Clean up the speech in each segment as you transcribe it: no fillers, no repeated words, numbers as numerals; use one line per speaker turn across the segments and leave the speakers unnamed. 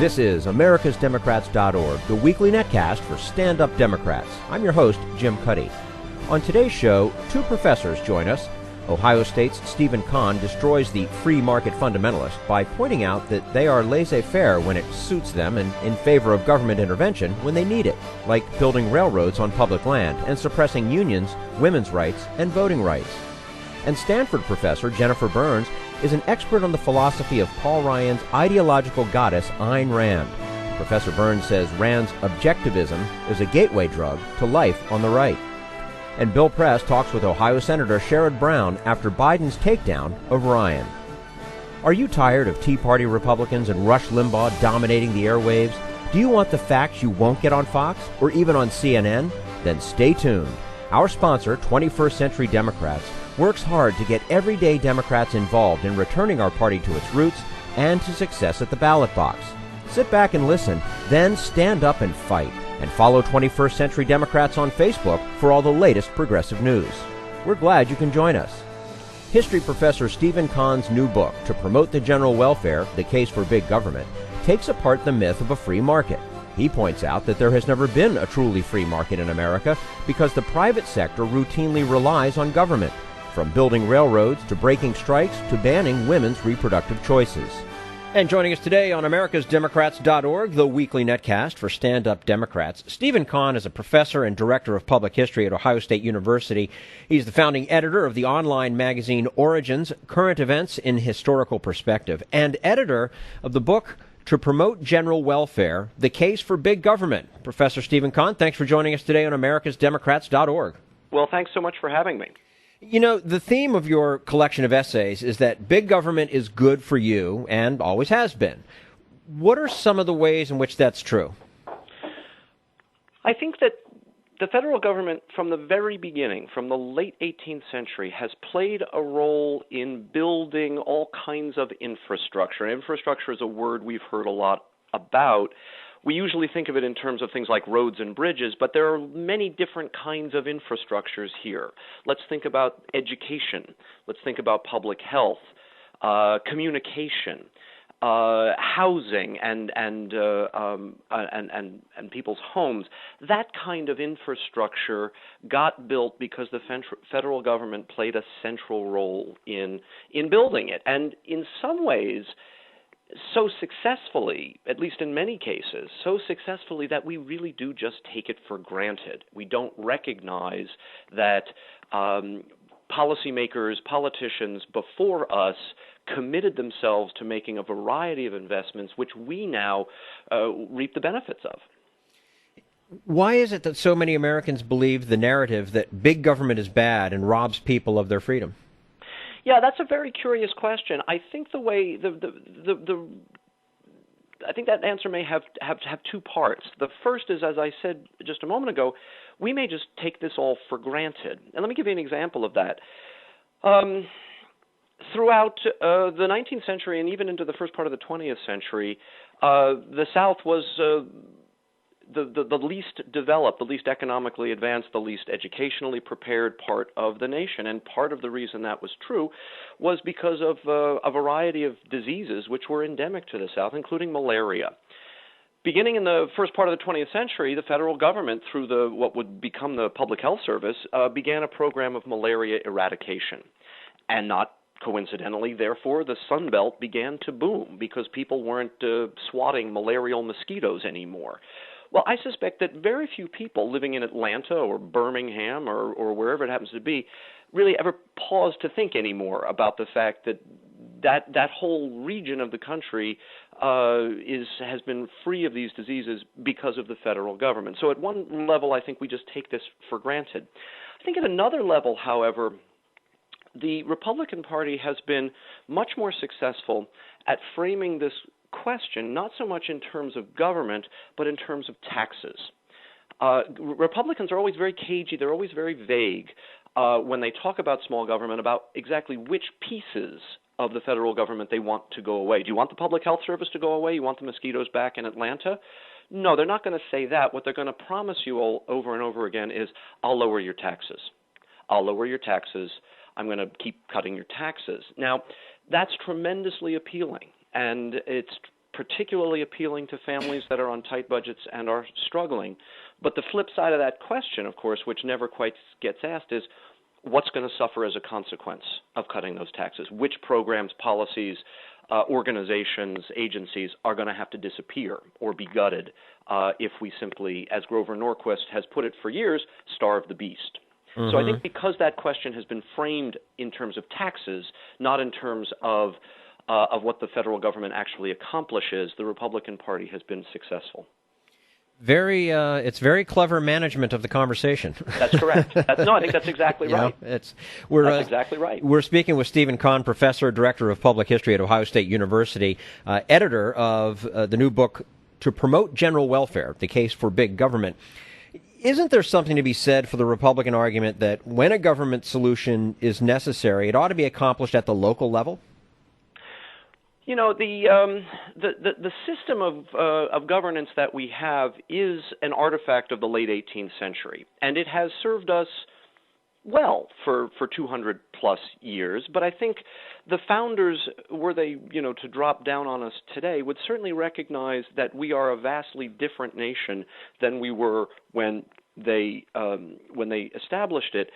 This is americasdemocrats.org, the weekly netcast for stand-up Democrats. I'm your host, Jim Cuddy. On today's show, two professors join us. Ohio State's Stephen Conn destroys the free market fundamentalist by pointing out that they are laissez-faire when it suits them and in favor of government intervention when they need it, like building railroads on public land and suppressing unions, women's rights, and voting rights. And Stanford professor Jennifer Burns is an expert on the philosophy of Paul Ryan's ideological goddess, Ayn Rand. Professor Burns says Rand's objectivism is a gateway drug to life on the right. And Bill Press talks with Ohio Senator Sherrod Brown after Biden's takedown of Ryan. Are you tired of Tea Party Republicans and Rush Limbaugh dominating the airwaves? Do you want the facts you won't get on Fox or even on CNN? Then stay tuned. Our sponsor, 21st Century Democrats, works hard to get everyday Democrats involved in returning our party to its roots and to success at the ballot box. Sit back and listen, then stand up and fight. And follow 21st Century Democrats on Facebook for all the latest progressive news. We're glad you can join us. History professor Stephen Conn's new book, To Promote the General Welfare, The Case for Big Government, takes apart the myth of a free market. He points out that there has never been a truly free market in America because the private sector routinely relies on government, from building railroads to breaking strikes to banning women's reproductive choices. And joining us today on americasdemocrats.org, the weekly netcast for stand-up Democrats, Stephen Conn is a professor and director of public history at Ohio State University. He's the founding editor of the online magazine Origins, Current Events in Historical Perspective, and editor of the book To Promote General Welfare, The Case for Big Government. Professor Stephen Conn, thanks for joining us today on americasdemocrats.org.
Well, thanks so much for having me.
You know, the theme of your collection of essays is that big government is good for you and always has been. What are some of the ways in which that's true?
I think that the federal government from the very beginning, from the late 18th century, has played a role in building all kinds of infrastructure. Infrastructure is a word we've heard a lot about. We usually think of it in terms of things like roads and bridges, but there are many different kinds of infrastructures here. Let's think about education. Let's think about public health, communication, housing, and people's homes. That kind of infrastructure got built because the federal government played a central role in building it, and in some ways, so successfully, at least in many cases, so successfully that we really do just take it for granted. We don't recognize that policymakers, politicians before us committed themselves to making a variety of investments which we now reap the benefits of.
Why is it that so many Americans believe the narrative that big government is bad and robs people of their freedom?
Yeah, that's a very curious question. I think the way I think that answer may have two parts. The first is, as I said just a moment ago, we may just take this all for granted. And let me give you an example of that. Throughout the 19th century and even into the first part of the 20th century, the South was the least developed, the least economically advanced, the least educationally prepared part of the nation. And part of the reason that was true was because of a variety of diseases which were endemic to the South, including malaria. Beginning in the first part of the 20th century, the federal government, through what would become the Public Health Service, began a program of malaria eradication. And not coincidentally, therefore, the Sun Belt began to boom because people weren't swatting malarial mosquitoes anymore. Well, I suspect that very few people living in Atlanta or Birmingham or wherever it happens to be really ever pause to think anymore about the fact that whole region of the country has been free of these diseases because of the federal government. So at one level, I think we just take this for granted. I think at another level, however, the Republican Party has been much more successful at framing this question, not so much in terms of government, but in terms of taxes. Republicans are always very cagey, they're always very vague when they talk about small government, about exactly which pieces of the federal government they want to go away. Do you want the Public Health Service to go away? You want the mosquitoes back in Atlanta? No, they're not going to say that. What they're going to promise you all over and over again is, I'll lower your taxes. I'll lower your taxes. I'm going to keep cutting your taxes. Now, that's tremendously appealing. And it's particularly appealing to families that are on tight budgets and are struggling. But the flip side of that question, of course, which never quite gets asked, is what's going to suffer as a consequence of cutting those taxes? Which programs, policies, organizations, agencies are going to have to disappear or be gutted if we simply, as Grover Norquist has put it for years, starve the beast? Mm-hmm. So I think because that question has been framed in terms of taxes, not in terms of what the federal government actually accomplishes, the Republican Party has been successful.
It's very clever management of the conversation.
That's correct. I think that's exactly right. That's exactly right.
We're speaking with Stephen Conn, professor, director of public history at Ohio State University, editor of the new book, To Promote General Welfare, The Case for Big Government. Isn't there something to be said for the Republican argument that when a government solution is necessary, it ought to be accomplished at the local level?
You know, the system of governance that we have is an artifact of the late 18th century, and it has served us well for 200 plus years. But I think the founders, were they to drop down on us today, would certainly recognize that we are a vastly different nation than we were when they established it.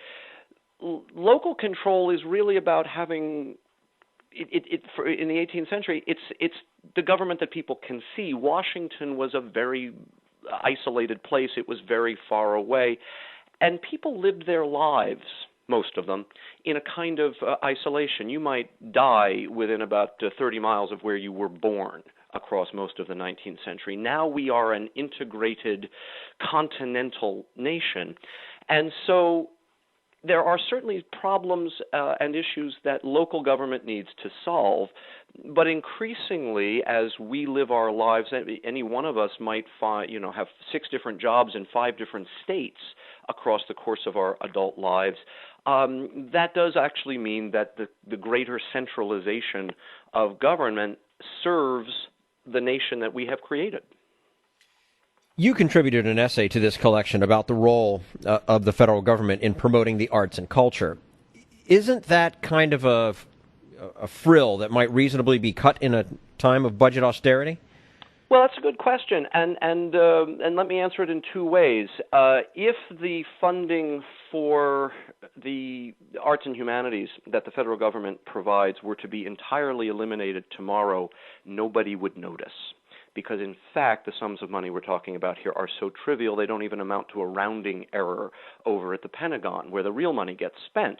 Local control is really about having. In the 18th century, it's the government that people can see. Washington was a very isolated place. It was very far away. And people lived their lives, most of them, in a kind of isolation. You might die within about 30 miles of where you were born across most of the 19th century. Now we are an integrated continental nation. And so there are certainly problems and issues that local government needs to solve, but increasingly, as we live our lives, any one of us might have 6 different jobs in 5 different states across the course of our adult lives. That does actually mean that the greater centralization of government serves the nation that we have created.
You contributed an essay to this collection about the role of the federal government in promoting the arts and culture. Isn't that kind of a frill that might reasonably be cut in a time of budget austerity?
Well, that's a good question, and let me answer it in 2 ways. If the funding for the arts and humanities that the federal government provides were to be entirely eliminated tomorrow, nobody would notice. Because, in fact, the sums of money we're talking about here are so trivial, they don't even amount to a rounding error over at the Pentagon, where the real money gets spent.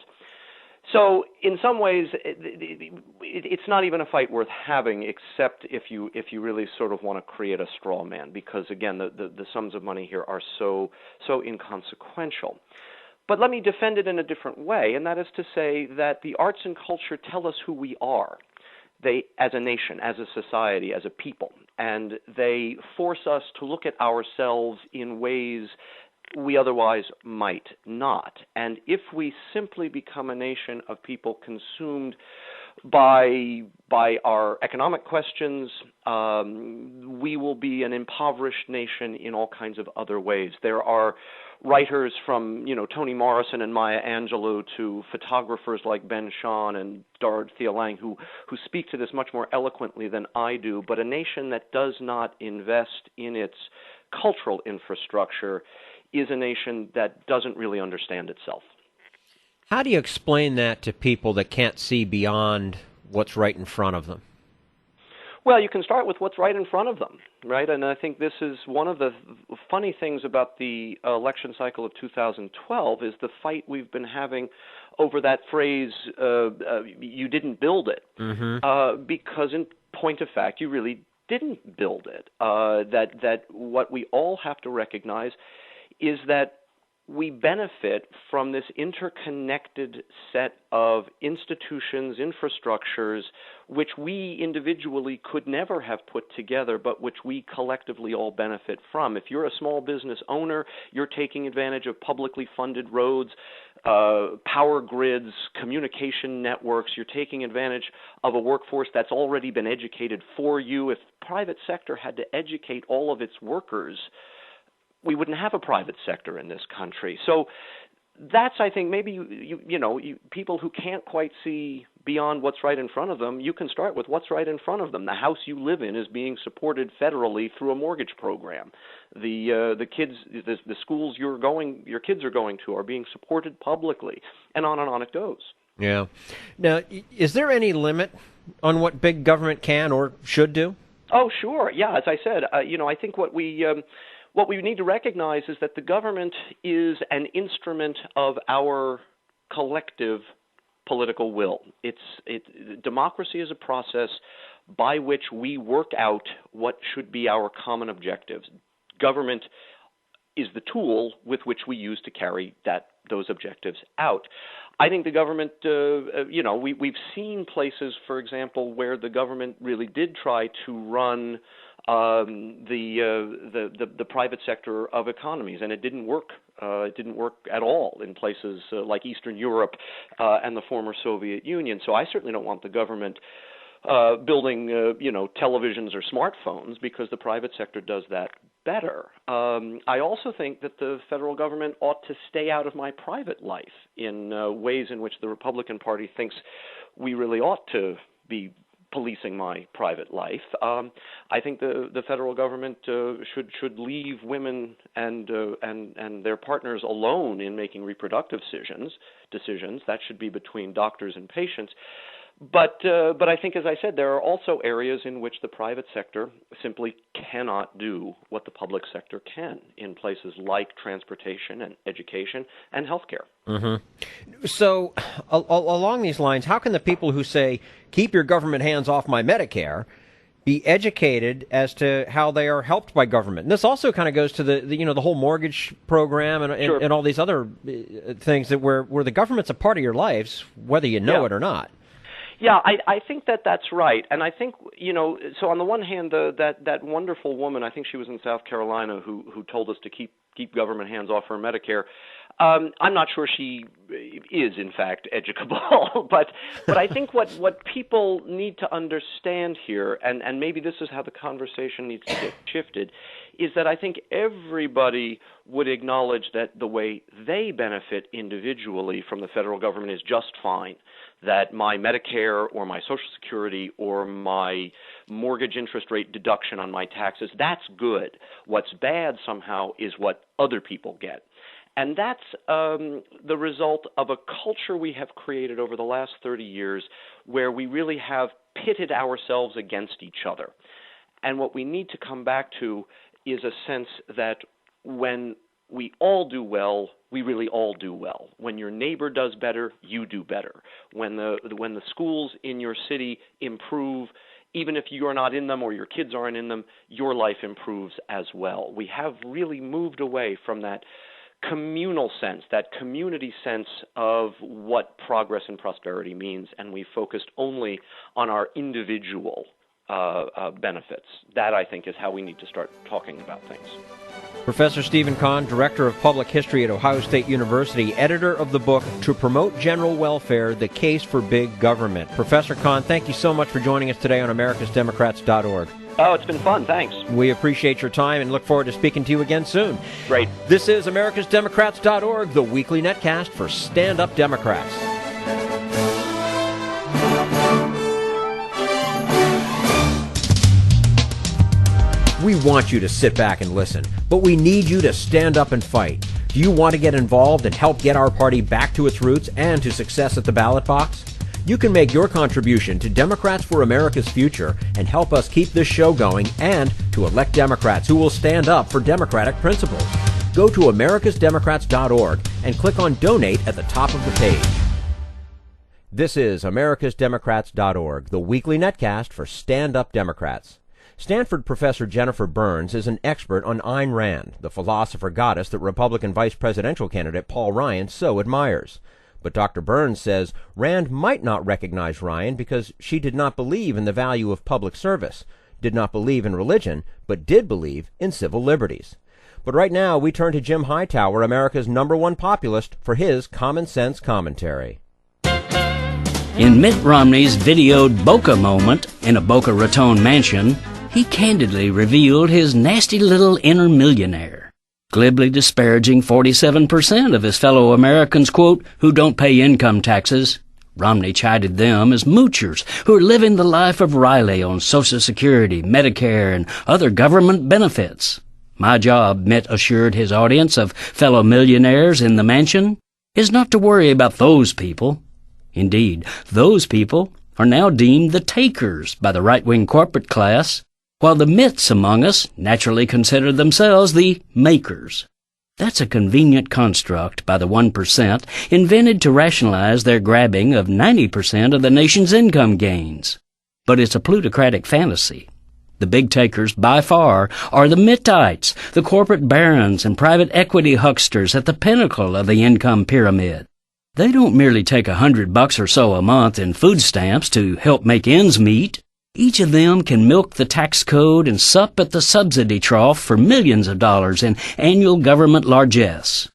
So, in some ways, it's not even a fight worth having, except if you really sort of want to create a straw man, because, again, the sums of money here are so inconsequential. But let me defend it in a different way, and that is to say that the arts and culture tell us who we are. They, as a nation, as a society, as a people, and they force us to look at ourselves in ways we otherwise might not. And if we simply become a nation of people consumed by our economic questions, we will be an impoverished nation in all kinds of other ways. There are writers from, Toni Morrison and Maya Angelou to photographers like Ben Shahn and Dorothea Lange who speak to this much more eloquently than I do. But a nation that does not invest in its cultural infrastructure is a nation that doesn't really understand itself.
How do you explain that to people that can't see beyond what's right in front of them?
Well, you can start with what's right in front of them, right? And I think this is one of the funny things about the election cycle of 2012 is the fight we've been having over that phrase, you didn't build it. Mm-hmm. Because in point of fact, you really didn't build it. That what we all have to recognize is that we benefit from this interconnected set of institutions, infrastructures, which we individually could never have put together, but which we collectively all benefit from. If you're a small business owner, you're taking advantage of publicly funded roads, power grids, communication networks. You're taking advantage of a workforce that's already been educated for you. If the private sector had to educate all of its workers, we wouldn't have a private sector in this country. So that's, I think, maybe people who can't quite see beyond what's right in front of them, you can start with what's right in front of them. The house you live in is being supported federally through a mortgage program. The schools your kids are going to are being supported publicly, and on it goes.
Yeah. Now, is there any limit on what big government can or should do?
Oh, sure. Yeah, as I said, I think what we need to recognize is that the government is an instrument of our collective political will. Democracy is a process by which we work out what should be our common objectives. Government is the tool with which we use to carry those objectives out. I think the government, we've seen places, for example, where the government really did try to run the private sector of economies, and it didn't work. It didn't work at all in places like Eastern Europe and the former Soviet Union. So I certainly don't want the government building, televisions or smartphones, because the private sector does that better. I also think that the federal government ought to stay out of my private life in ways in which the Republican Party thinks we really ought to be policing my private life. I think the federal government should leave women and their partners alone in making reproductive decisions. That should be between doctors and patients. But I think, as I said, there are also areas in which the private sector simply cannot do what the public sector can in places like transportation and education and healthcare.
Mm-hmm. So, along these lines, how can the people who say, keep your government hands off my Medicare, be educated as to how they are helped by government? And this also kind of goes to the whole mortgage program and,
Sure.
and all these other things that where the government's a part of your lives, whether you know it or not.
Yeah, I think that's right. And I think, so on the one hand, that wonderful woman, I think she was in South Carolina, who told us to keep government hands off her Medicare. I'm not sure she is, in fact, educable, but I think what people need to understand here, and maybe this is how the conversation needs to get shifted, is that I think everybody would acknowledge that the way they benefit individually from the federal government is just fine, that my Medicare or my Social Security or my mortgage interest rate deduction on my taxes, that's good. What's bad somehow is what other people get. And that's the result of a culture we have created over the last 30 years where we really have pitted ourselves against each other. And what we need to come back to is a sense that when we all do well, we really all do well. When your neighbor does better, you do better. When the schools in your city improve, even if you're not in them or your kids aren't in them, your life improves as well. We have really moved away from that communal sense, that community sense of what progress and prosperity means, and we focused only on our individual benefits. That, I think, is how we need to start talking about things.
Professor Stephen Conn, Director of Public History at Ohio State University, editor of the book To Promote General Welfare, The Case for Big Government. Professor Conn, thank you so much for joining us today on AmericasDemocrats.org.
Oh, it's been fun. Thanks.
We appreciate your time and look forward to speaking to you again soon.
Great.
This is AmericasDemocrats.org, the weekly netcast for stand-up Democrats. We want you to sit back and listen, but we need you to stand up and fight. Do you want to get involved and help get our party back to its roots and to success at the ballot box? You can make your contribution to Democrats for America's Future and help us keep this show going and to elect Democrats who will stand up for democratic principles. Go to americasdemocrats.org and click on Donate at the top of the page. This is americasdemocrats.org, the weekly netcast for stand-up Democrats. Stanford professor Jennifer Burns is an expert on Ayn Rand, the philosopher goddess that Republican vice presidential candidate Paul Ryan so admires. But Dr. Burns says Rand might not recognize Ryan because she did not believe in the value of public service, did not believe in religion, but did believe in civil liberties. But right now, we turn to Jim Hightower, America's #1 populist, for his common sense commentary.
In Mitt Romney's videoed Boca moment in a Boca Raton mansion, he candidly revealed his nasty little inner millionaire. glibly disparaging 47% of his fellow Americans, quote, who don't pay income taxes. Romney chided them as moochers who are living the life of Riley on Social Security, Medicare, and other government benefits. My job, Mitt assured his audience of fellow millionaires in the mansion, is not to worry about those people. Indeed, those people are now deemed the takers by the right-wing corporate class, while the Mitts among us naturally consider themselves the makers. That's a convenient construct by the 1% invented to rationalize their grabbing of 90% of the nation's income gains. But it's a plutocratic fantasy. The big takers, by far, are the Mittites, the corporate barons and private equity hucksters at the pinnacle of the income pyramid. They don't merely take $100 or so a month in food stamps to help make ends meet. Each of them can milk the tax code and sup at the subsidy trough for millions of dollars in annual government largesse.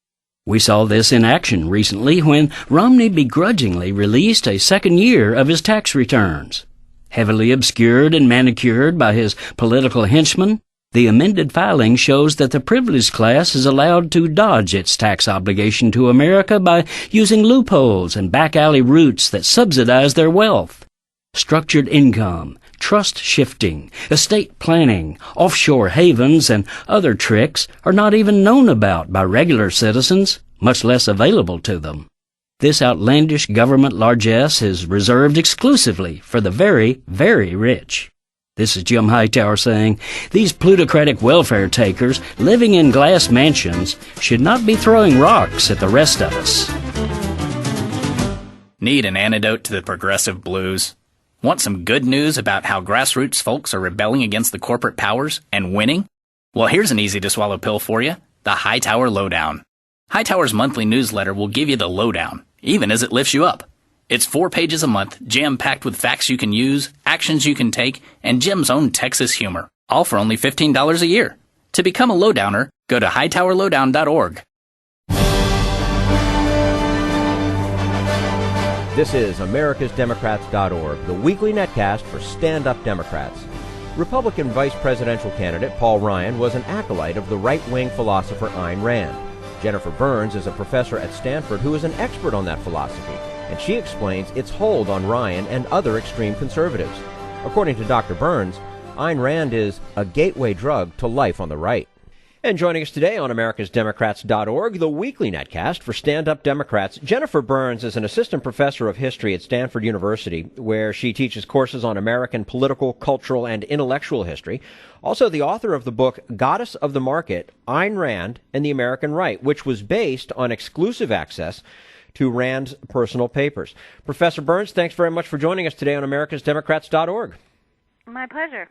We saw this in action recently when Romney begrudgingly released a second year of his tax returns. Heavily obscured and manicured by his political henchmen, the amended filing shows that the privileged class is allowed to dodge its tax obligation to America by using loopholes and back-alley routes that subsidize their wealth. Structured income, trust shifting, estate planning, offshore havens, and other tricks are not even known about by regular citizens, much less available to them. This outlandish government largesse is reserved exclusively for the very, very rich. This is Jim Hightower saying, these plutocratic welfare takers living in glass mansions should not be throwing rocks at the rest of us.
Need an antidote to the progressive blues? Want some good news about how grassroots folks are rebelling against the corporate powers and winning? Well, here's an easy-to-swallow pill for you, the Hightower Lowdown. Hightower's monthly newsletter will give you the lowdown, even as it lifts you up. It's 4 pages a month, jam-packed with facts you can use, actions you can take, and Jim's own Texas humor, all for only $15 a year. To become a lowdowner, go to hightowerlowdown.org.
This is americasdemocrats.org, the weekly netcast for stand-up Democrats. Republican vice presidential candidate Paul Ryan was an acolyte of the right-wing philosopher Ayn Rand. Jennifer Burns is a professor at Stanford who is an expert on that philosophy, and she explains its hold on Ryan and other extreme conservatives. According to Dr. Burns, Ayn Rand is a gateway drug to life on the right. And joining us today on americasdemocrats.org, the weekly netcast for stand-up Democrats, Jennifer Burns is an assistant professor of history at Stanford University, where she teaches courses on American political, cultural, and intellectual history. Also the author of the book Goddess of the Market, Ayn Rand and the American Right, which was based on exclusive access to Rand's personal papers. Professor Burns, thanks very much for joining us today on americasdemocrats.org.
My pleasure.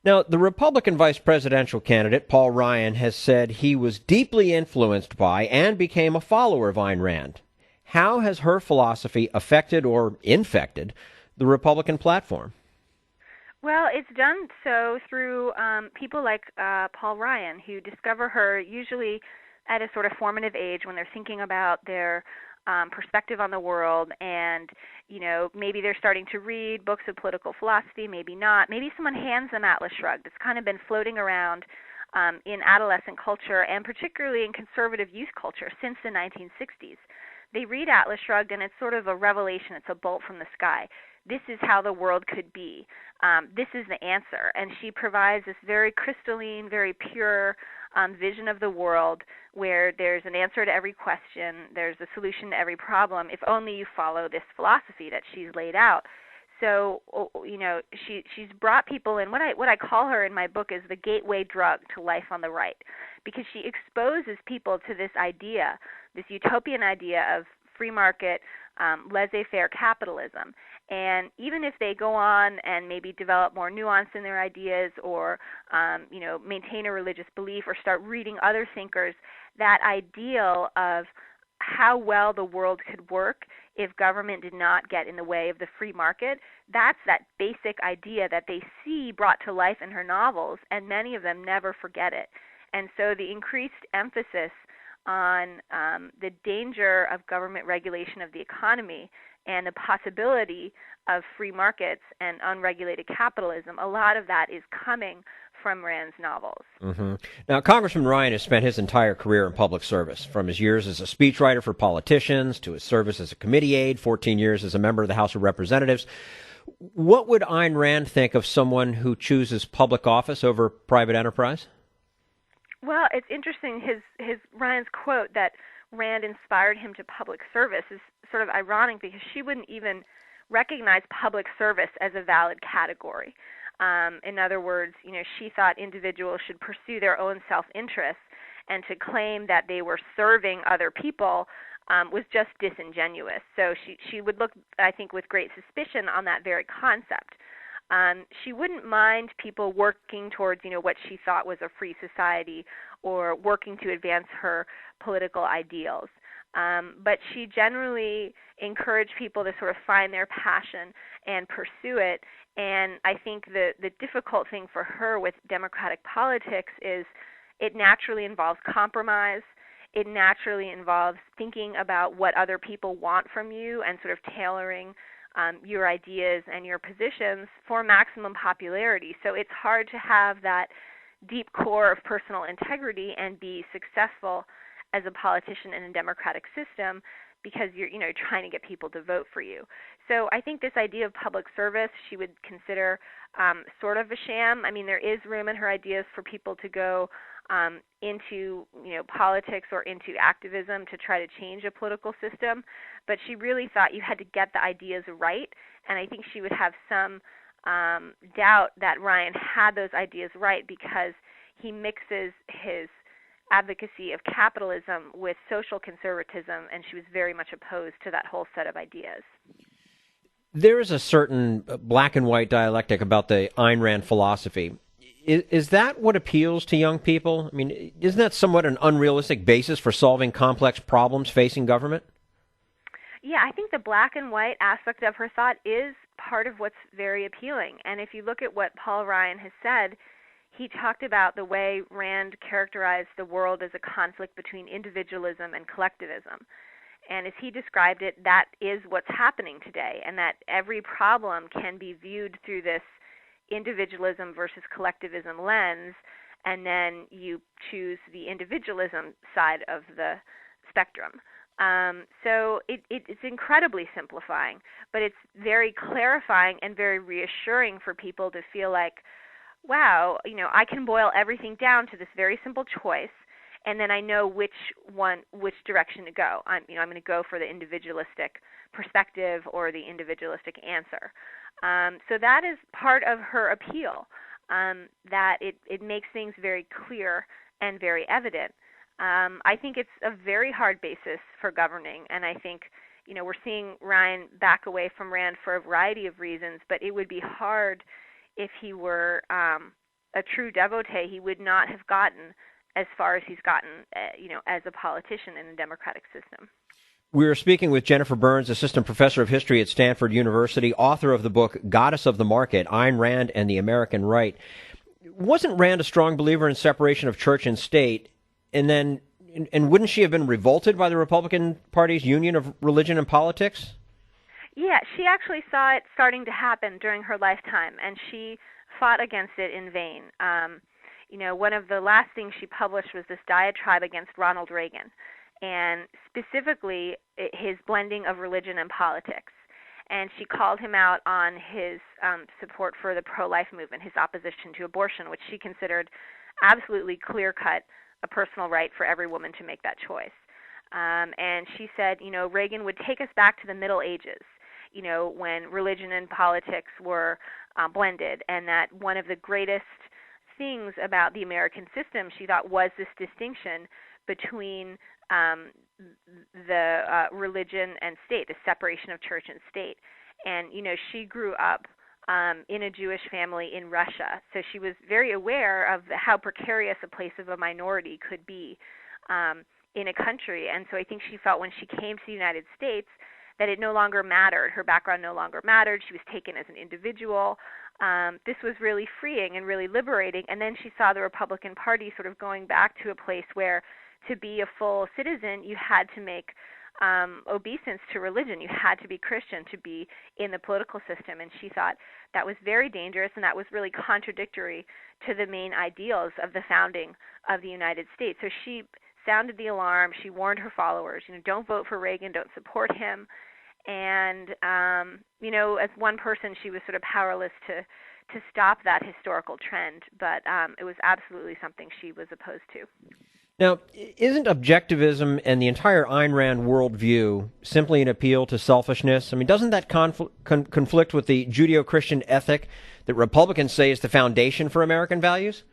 Now, the Republican vice presidential candidate, Paul Ryan, has said he was deeply influenced by and became a follower of Ayn Rand. How has her philosophy affected or infected the Republican platform?
Well, it's done so through people like Paul Ryan, who discover her usually at a sort of formative age when they're thinking about their perspective on the world, and maybe they're starting to read books of political philosophy, maybe not. Maybe someone hands them Atlas Shrugged. It's kind of been floating around in adolescent culture and particularly in conservative youth culture since the 1960s. They read Atlas Shrugged, and it's sort of a revelation. It's a bolt from the sky. This is how the world could be. This is the answer. And she provides this very crystalline, very pure vision of the world where there's an answer to every question, there's a solution to every problem, if only you follow this philosophy that she's laid out. So, she's brought people in. What I call her in my book is the gateway drug to life on the right, because she exposes people to this idea, this utopian idea of free market, laissez-faire capitalism. And even if they go on and maybe develop more nuance in their ideas or, maintain a religious belief or start reading other thinkers, that ideal of how well the world could work if government did not get in the way of the free market, that's that basic idea that they see brought to life in her novels, and many of them never forget it. And so the increased emphasis on the danger of government regulation of the economy and the possibility of free markets and unregulated capitalism, a lot of that is coming from Rand's novels.
Mm-hmm. Now, Congressman Ryan has spent his entire career in public service, from his years as a speechwriter for politicians to his service as a committee aide, 14 years as a member of the House of Representatives. What would Ayn Rand think of someone who chooses public office over private enterprise?
Well, it's interesting. His Ryan's quote that Rand inspired him to public service is sort of ironic because she wouldn't even recognize public service as a valid category. In other words, she thought individuals should pursue their own self-interest, and to claim that they were serving other people was just disingenuous. So she would look, I think, with great suspicion on that very concept. She wouldn't mind people working towards, what she thought was a free society or working to advance her political ideals. But she generally encouraged people to sort of find their passion and pursue it. And I think the difficult thing for her with democratic politics is it naturally involves compromise. It naturally involves thinking about what other people want from you and sort of tailoring your ideas and your positions for maximum popularity. So it's hard to have that deep core of personal integrity and be successful as a politician in a democratic system because you're trying to get people to vote for you. So I think this idea of public service she would consider sort of a sham. I mean, there is room in her ideas for people to go into politics or into activism to try to change a political system, but she really thought you had to get the ideas right, and I think she would have some doubt that Ryan had those ideas right because he mixes his advocacy of capitalism with social conservatism, and she was very much opposed to that whole set of ideas.
There is a certain black and white dialectic about the Ayn Rand philosophy. Is that what appeals to young people? I mean, isn't that somewhat an unrealistic basis for solving complex problems facing government?
Yeah, I think the black and white aspect of her thought is part of what's very appealing. And if you look at what Paul Ryan has said, he talked about the way Rand characterized the world as a conflict between individualism and collectivism. And as he described it, that is what's happening today, and that every problem can be viewed through this individualism versus collectivism lens, and then you choose the individualism side of the spectrum. So it's incredibly simplifying, but it's very clarifying and very reassuring for people to feel like, wow, I can boil everything down to this very simple choice, and then I know which direction to go. I'm going to go for the individualistic perspective or the individualistic answer. So that is part of her appeal, that it makes things very clear and very evident. I think it's a very hard basis for governing, and I think we're seeing Ryan back away from Rand for a variety of reasons, but it would be hard if he were a true devotee. He would not have gotten as far as he's gotten, as a politician in a democratic system.
We're speaking with Jennifer Burns, assistant professor of history at Stanford University, author of the book Goddess of the Market, Ayn Rand and the American Right. Wasn't Rand a strong believer in separation of church and state? And wouldn't she have been revolted by the Republican Party's union of religion and politics?
Yeah, she actually saw it starting to happen during her lifetime, and she fought against it in vain. One of the last things she published was this diatribe against Ronald Reagan, and specifically his blending of religion and politics. And she called him out on his support for the pro-life movement, his opposition to abortion, which she considered absolutely clear-cut a personal right for every woman to make that choice. And she said, Reagan would take us back to the Middle Ages, when religion and politics were blended, and that one of the greatest things about the American system, she thought, was this distinction between the religion and state, the separation of church and state. And, she grew up in a Jewish family in Russia, so she was very aware of how precarious a place of a minority could be in a country. And so I think she felt when she came to the United States that it no longer mattered. Her background no longer mattered. She was taken as an individual. This was really freeing and really liberating. And then she saw the Republican Party sort of going back to a place where to be a full citizen, you had to make obeisance to religion. You had to be Christian to be in the political system, and she thought that was very dangerous, and that was really contradictory to the main ideals of the founding of the United States. So she sounded the alarm. She warned her followers, don't vote for Reagan, don't support him. And, as one person, she was sort of powerless to stop that historical trend, but it was absolutely something she was opposed to.
Now, isn't objectivism and the entire Ayn Rand worldview simply an appeal to selfishness? I mean, doesn't that conflict with the Judeo-Christian ethic that Republicans say is the foundation for American values?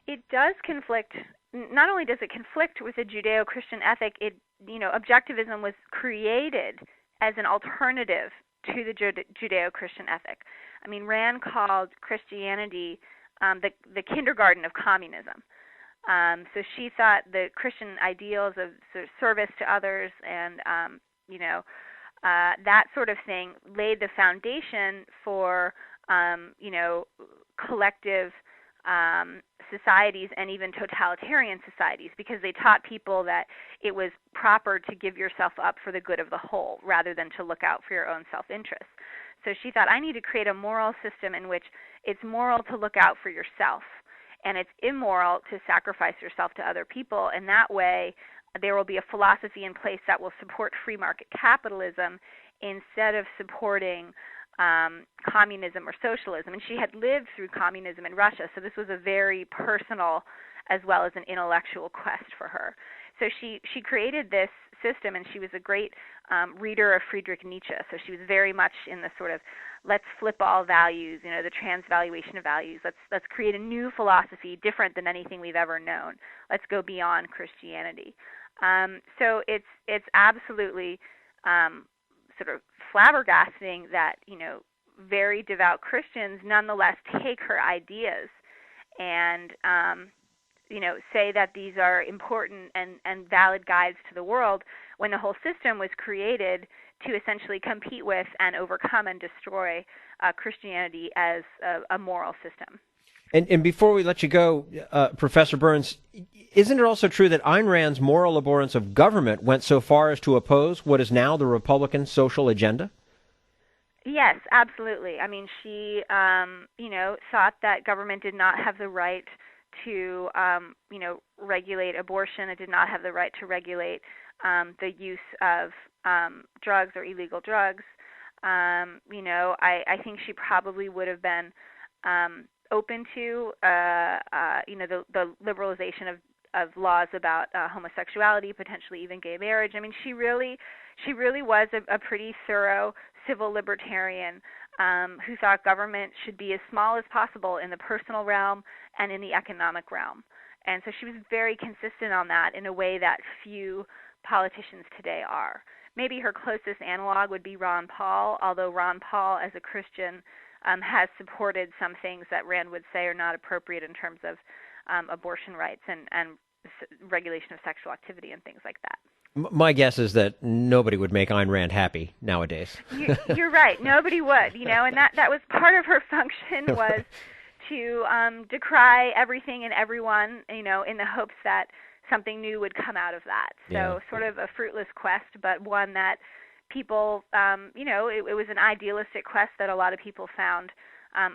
It does conflict. Not only does it conflict with the Judeo-Christian ethic, objectivism was created as an alternative to the Judeo-Christian ethic. I mean, Rand called Christianity the kindergarten of communism. So she thought the Christian ideals of sort of service to others and, that sort of thing laid the foundation for, collective societies and even totalitarian societies, because they taught people that it was proper to give yourself up for the good of the whole rather than to look out for your own self-interest. So she thought, I need to create a moral system in which it's moral to look out for yourself, and it's immoral to sacrifice yourself to other people, and that way there will be a philosophy in place that will support free market capitalism instead of supporting communism or socialism. And she had lived through communism in Russia, so this was a very personal as well as an intellectual quest for her. So she created this system, and she was a great reader of Friedrich Nietzsche. So she was very much in the sort of let's flip all values, the transvaluation of values. Let's create a new philosophy different than anything we've ever known. Let's go beyond Christianity. So it's absolutely sort of flabbergasting that very devout Christians nonetheless take her ideas and say that these are important and valid guides to the world, when the whole system was created to essentially compete with and overcome and destroy Christianity as a moral system.
And before we let you go, Professor Burns, isn't it also true that Ayn Rand's moral abhorrence of government went so far as to oppose what is now the Republican social agenda?
Yes, absolutely. I mean, she, thought that government did not have the right to, regulate abortion. It did not have the right to regulate the use of drugs or illegal drugs. I think she probably would have been open to, the liberalization of laws about homosexuality, potentially even gay marriage. I mean, she really was a pretty thorough civil libertarian who thought government should be as small as possible in the personal realm and in the economic realm. And so she was very consistent on that in a way that few politicians today are. Maybe her closest analog would be Ron Paul, although Ron Paul, as a Christian, has supported some things that Rand would say are not appropriate in terms of abortion rights and regulation of sexual activity and things like that.
My guess is that nobody would make Ayn Rand happy nowadays.
You're right. Nobody would, and that was part of her function was to decry everything and everyone, in the hopes that something new would come out of that. So sort of a fruitless quest, but one that people, it was an idealistic quest that a lot of people found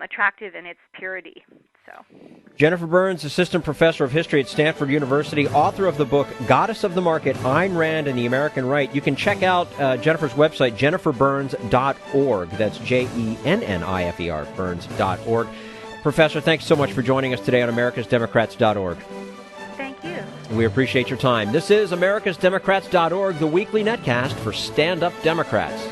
attractive in its purity. So,
Jennifer Burns, Assistant Professor of History at Stanford University, author of the book Goddess of the Market, Ayn Rand and the American Right. You can check out Jennifer's website, jenniferburns.org. That's JENNIFER, burns.org. Professor, thanks so much for joining us today on americasdemocrats.org.
Thank you.
We appreciate your time. This is americasdemocrats.org, the weekly netcast for stand-up Democrats.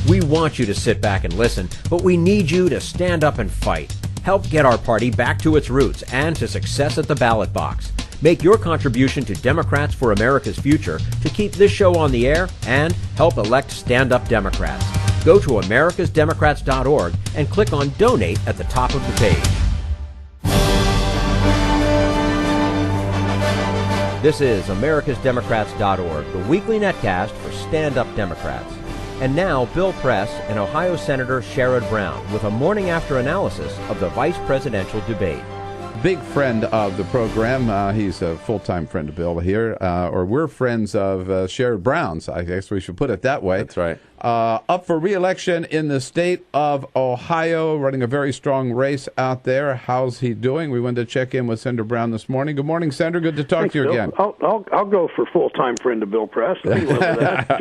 We want you to sit back and listen, but we need you to stand up and fight. Help get our party back to its roots and to success at the ballot box. Make your contribution to Democrats for America's Future to keep this show on the air and help elect stand-up Democrats. Go to americasdemocrats.org and click on Donate at the top of the page. This is americasdemocrats.org, the weekly netcast for stand-up Democrats. And now, Bill Press and Ohio Senator Sherrod Brown with a morning after analysis of the vice presidential debate.
big friend of the program. He's a full-time friend of Bill here, or we're friends of Sherrod Brown's. I guess we should put it that way.
That's right.
Up for re-election in the state of Ohio, running a very strong race out there. How's he doing? We wanted to check in with Senator Brown this morning. Good morning, Senator. Good to talk to you again.
I'll go for full-time friend of Bill Press. Jamal,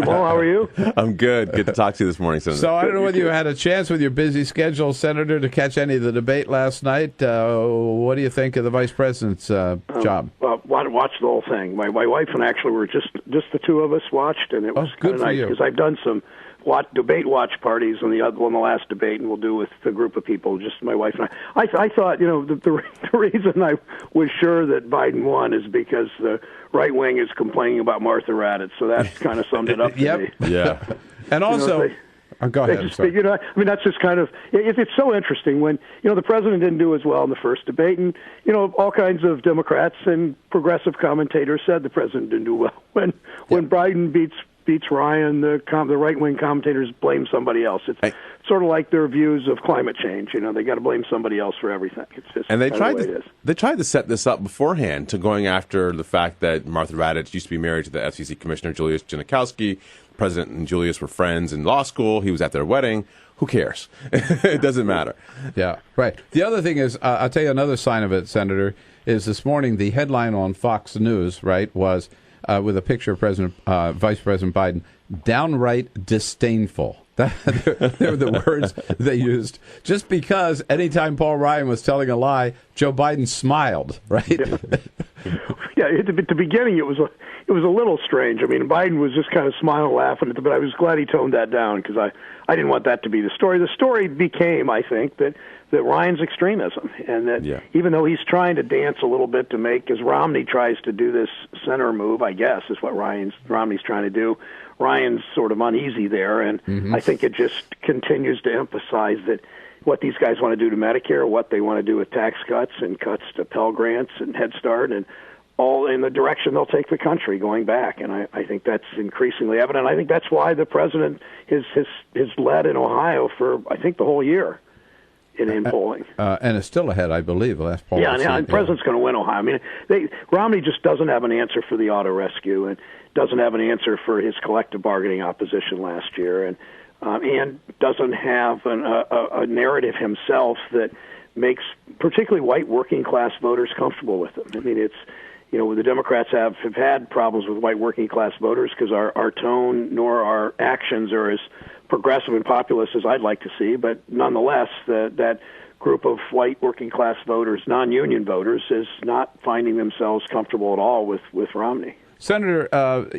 how are you?
I'm good. Good to talk to you this morning, Senator.
So I don't know whether you had a chance with your busy schedule, Senator, to catch any of the debate last night. What do you think of the vice president's job?
Watched the whole thing. My wife and I actually were just the two of us watched, and it was kind of nice because I've done some debate watch parties on the last debate, and we'll do with a group of people, just my wife and I. I thought, the reason I was sure that Biden won is because the right wing is complaining about Martha Raddatz, so that kind of summed it up to me.
Yeah.
And also, go ahead.
That's just kind of, it's so interesting when, the president didn't do as well in the first debate, and, all kinds of Democrats and progressive commentators said the president didn't do well. When Biden beats Ryan, the right-wing commentators blame somebody else. It's sort of like their views of climate change. They got to blame somebody else for everything. It's just
and they tried to set this up beforehand to going after the fact that Martha Raddatz used to be married to the FCC Commissioner Julius Genachowski. The president and Julius were friends in law school. He was at their wedding. Who cares? It doesn't matter.
Yeah, right. The other thing is, I'll tell you another sign of it, Senator, is this morning the headline on Fox News, right, was with a picture of Vice President Biden, downright disdainful. They were the words they used. Just because anytime Paul Ryan was telling a lie, Joe Biden smiled, right?
Yeah, at the beginning it was a little strange. I mean, Biden was just kind of smiling, laughing, but I was glad he toned that down because I didn't want that to be the story. The story became, I think, that Ryan's extremism, and that even though he's trying to dance a little bit to make, as Romney tries to do this center move, I guess, is what Romney's trying to do. Ryan's sort of uneasy there, and I think it just continues to emphasize that what these guys want to do to Medicare, what they want to do with tax cuts and cuts to Pell Grants and Head Start, and all in the direction they'll take the country going back. And I think that's increasingly evident. I think that's why the president has led in Ohio for, I think, the whole year in polling.
And it's still ahead, I believe, the last poll.
Yeah, and the president's going to win Ohio. I mean, Romney just doesn't have an answer for the auto rescue and doesn't have an answer for his collective bargaining opposition last year, and doesn't have a narrative himself that makes particularly white working class voters comfortable with him. I mean, it's, the Democrats have had problems with white working class voters because our tone nor our actions are as progressive and populist as I'd like to see, but nonetheless, that group of white working class voters, non-union voters, is not finding themselves comfortable at all with Romney.
Senator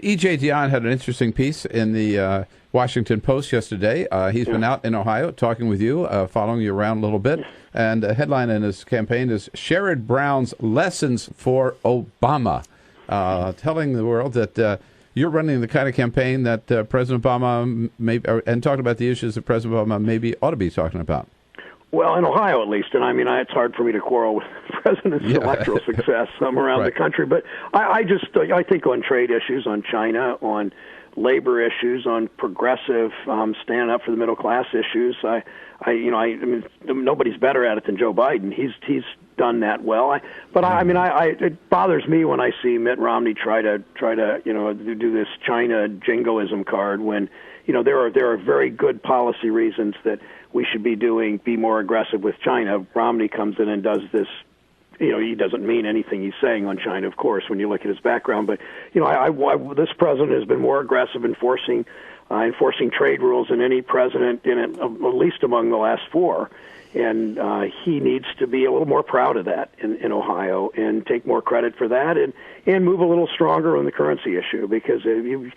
E.J. Dionne had an interesting piece in the Washington Post yesterday. He's been out in Ohio talking with you, following you around a little bit. And the headline in his campaign is Sherrod Brown's Lessons for Obama, telling the world that you're running the kind of campaign that President Obama and talking about the issues that President Obama maybe ought to be talking about.
Well, in Ohio at least, and I mean, it's hard for me to quarrel with the president's electoral success around the country, but I think on trade issues, on China, on labor issues, on progressive stand up for the middle class issues, I mean, nobody's better at it than Joe Biden. He's done that well. It bothers me when I see Mitt Romney try to do this China jingoism card when there are very good policy reasons that we should be more aggressive with China. Romney comes in and does this. He doesn't mean anything he's saying on China, of course, when you look at his background. But this president has been more aggressive enforcing trade rules than any president at least among the last four. And he needs to be a little more proud of that in Ohio and take more credit for that and move a little stronger on the currency issue, because the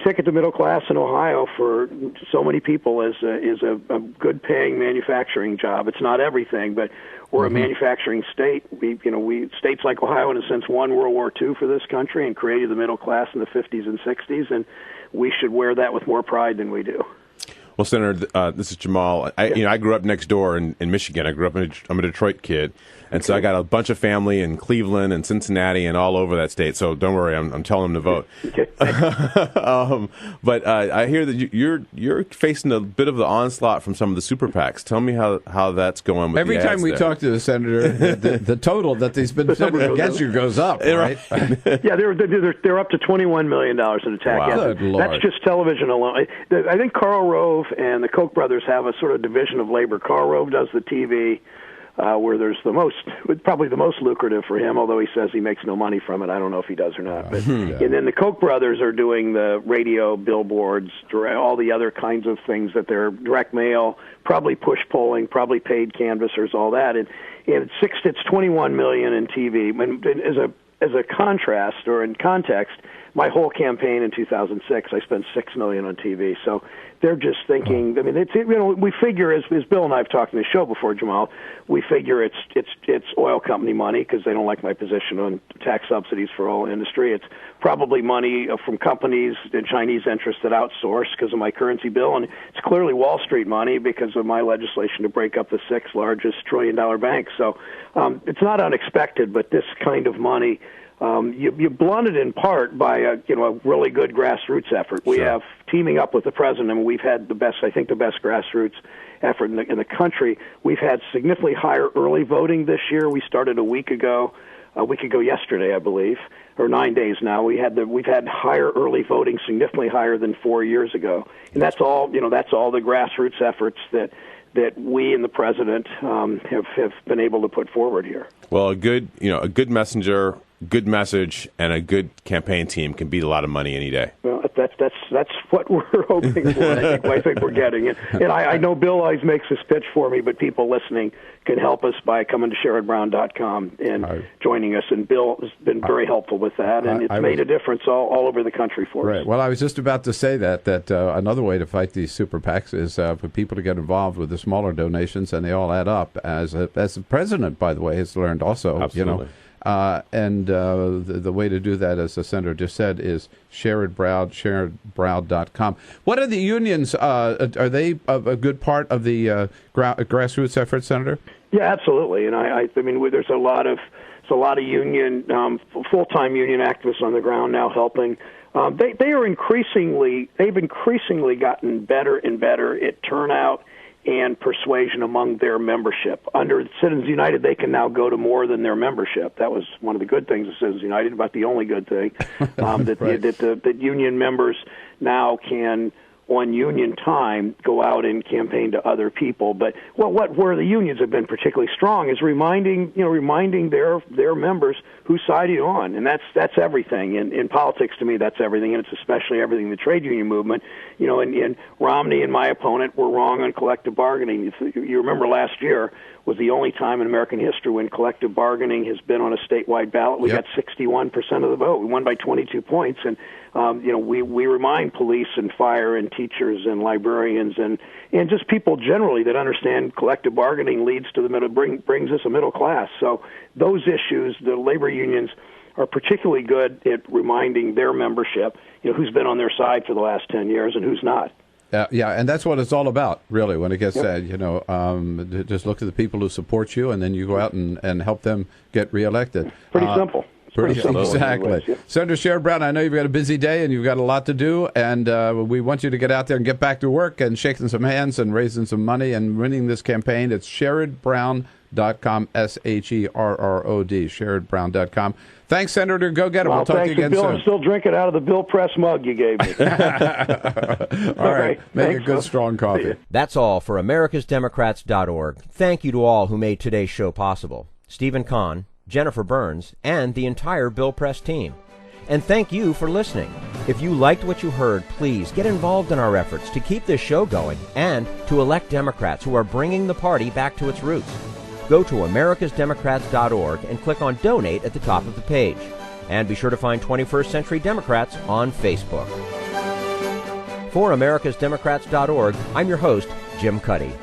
ticket to middle class in Ohio for so many people is a good paying manufacturing job. It's not everything, but we're a manufacturing state. We states like Ohio, in a sense, won World War II for this country and created the middle class in the 50s and 60s, and we should wear that with more pride than we do.
Well, Senator, this is Jamal. I grew up next door in Michigan. I grew up I'm a Detroit kid. And so I got a bunch of family in Cleveland and Cincinnati and all over that state. So don't worry, I'm telling them to vote.
Okay.
But I hear that you're facing a bit of the onslaught from some of the super PACs. Tell me how that's going with
every
the
time
ads
we
there.
talk to the senator, the total that he's been sending against you goes up, right?
Yeah, they're up to $21 million in attack
Wow.
ads.
Good Lord.
That's just television alone. I think Karl Rove and the Koch brothers have a sort of division of labor. Karl Rove does the TV, where there's probably the most lucrative for him, although he says he makes no money from it. I don't know if he does or not. But, And then the Koch brothers are doing the radio, billboards, all the other kinds of things that they're direct mail, probably push polling, probably paid canvassers, all that. And it's $21 million in TV. And as a contrast or in context, my whole campaign in 2006, I spent $6 million on TV. So they're just thinking. I mean, we figure as Bill and I have talked in the show before, Jamal. We figure it's oil company money because they don't like my position on tax subsidies for oil industry. It's probably money from companies and Chinese interests that outsource because of my currency bill, and it's clearly Wall Street money because of my legislation to break up the 6th largest trillion-dollar bank. So it's not unexpected, but this kind of money. You blunt it in part by a really good grassroots effort. We have teaming up with the president. I mean, we've had the best grassroots effort in the country. We've had significantly higher early voting this year. We started a week ago yesterday, I believe, or 9 days now. We've had higher early voting, significantly higher than 4 years ago, and that's all the grassroots efforts that we and the president have been able to put forward here.
Well, a good messenger, good message, and a good campaign team can beat a lot of money any day.
Well, that's what we're hoping for. I think we're getting it. And I know Bill always makes this pitch for me, but people listening can help us by coming to SherrodBrown.com and joining us. And Bill has been very helpful with that, and it's made a difference all over the country for us.
Right. Well, I was just about to say that another way to fight these super PACs is for people to get involved with the smaller donations, and they all add up. As the president, by the way, has learned also.
Absolutely.
The way to do that, as the senator just said, is SherrodBrown.com. What are the unions? Are they a good part of the grassroots effort, Senator? Yeah,
absolutely. And I mean, there's a lot of union full-time union activists on the ground now helping. They've increasingly gotten better and better at turnout and persuasion among their membership. Under Citizens United, they can now go to more than their membership. That was one of the good things of Citizens United, about the only good thing, that union members now can, on union time, go out and campaign to other people. But where the unions have been particularly strong is reminding their members whose side you're on, and that's everything. In politics, to me, that's everything, and it's especially everything in the trade union movement. And Romney and my opponent were wrong on collective bargaining. You remember last year was the only time in American history when collective bargaining has been on a statewide ballot. We got 61% of the vote. We won by 22 points, and we remind police and fire and teachers and librarians and just people generally that understand collective bargaining leads to the middle, brings us a middle class. So those issues, the labor unions are particularly good at reminding their membership, who's been on their side for the last 10 years and who's not.
And that's what it's all about, really, when it gets said. Just look at the people who support you, and then you go out and help them get reelected.
Pretty simple. Pretty simple.
Exactly.
Anyways,
Senator Sherrod Brown, I know you've got a busy day and you've got a lot to do, and we want you to get out there and get back to work and shaking some hands and raising some money and winning this campaign. It's SherrodBrown.com, SherrodBrown, SherrodBrown.com. Thanks, Senator. Go get him. We'll talk to you again
Bill.
soon.
I'm still drinking out of the Bill Press mug you gave me.
All right. Make a good, strong coffee.
That's all for AmericasDemocrats.org. Thank you to all who made today's show possible. Stephen Conn, Jennifer Burns, and the entire Bill Press team. And thank you for listening. If you liked what you heard, please get involved in our efforts to keep this show going and to elect Democrats who are bringing the party back to its roots. Go to AmericasDemocrats.org and click on Donate at the top of the page. And be sure to find 21st Century Democrats on Facebook. For AmericasDemocrats.org, I'm your host, Jim Cuddy.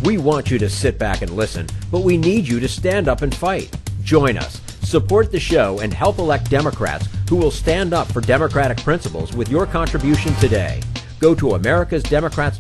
We want you to sit back and listen, but we need you to stand up and fight. Join us. Support the show and help elect Democrats who will stand up for democratic principles with your contribution today. Go to americasdemocrats.org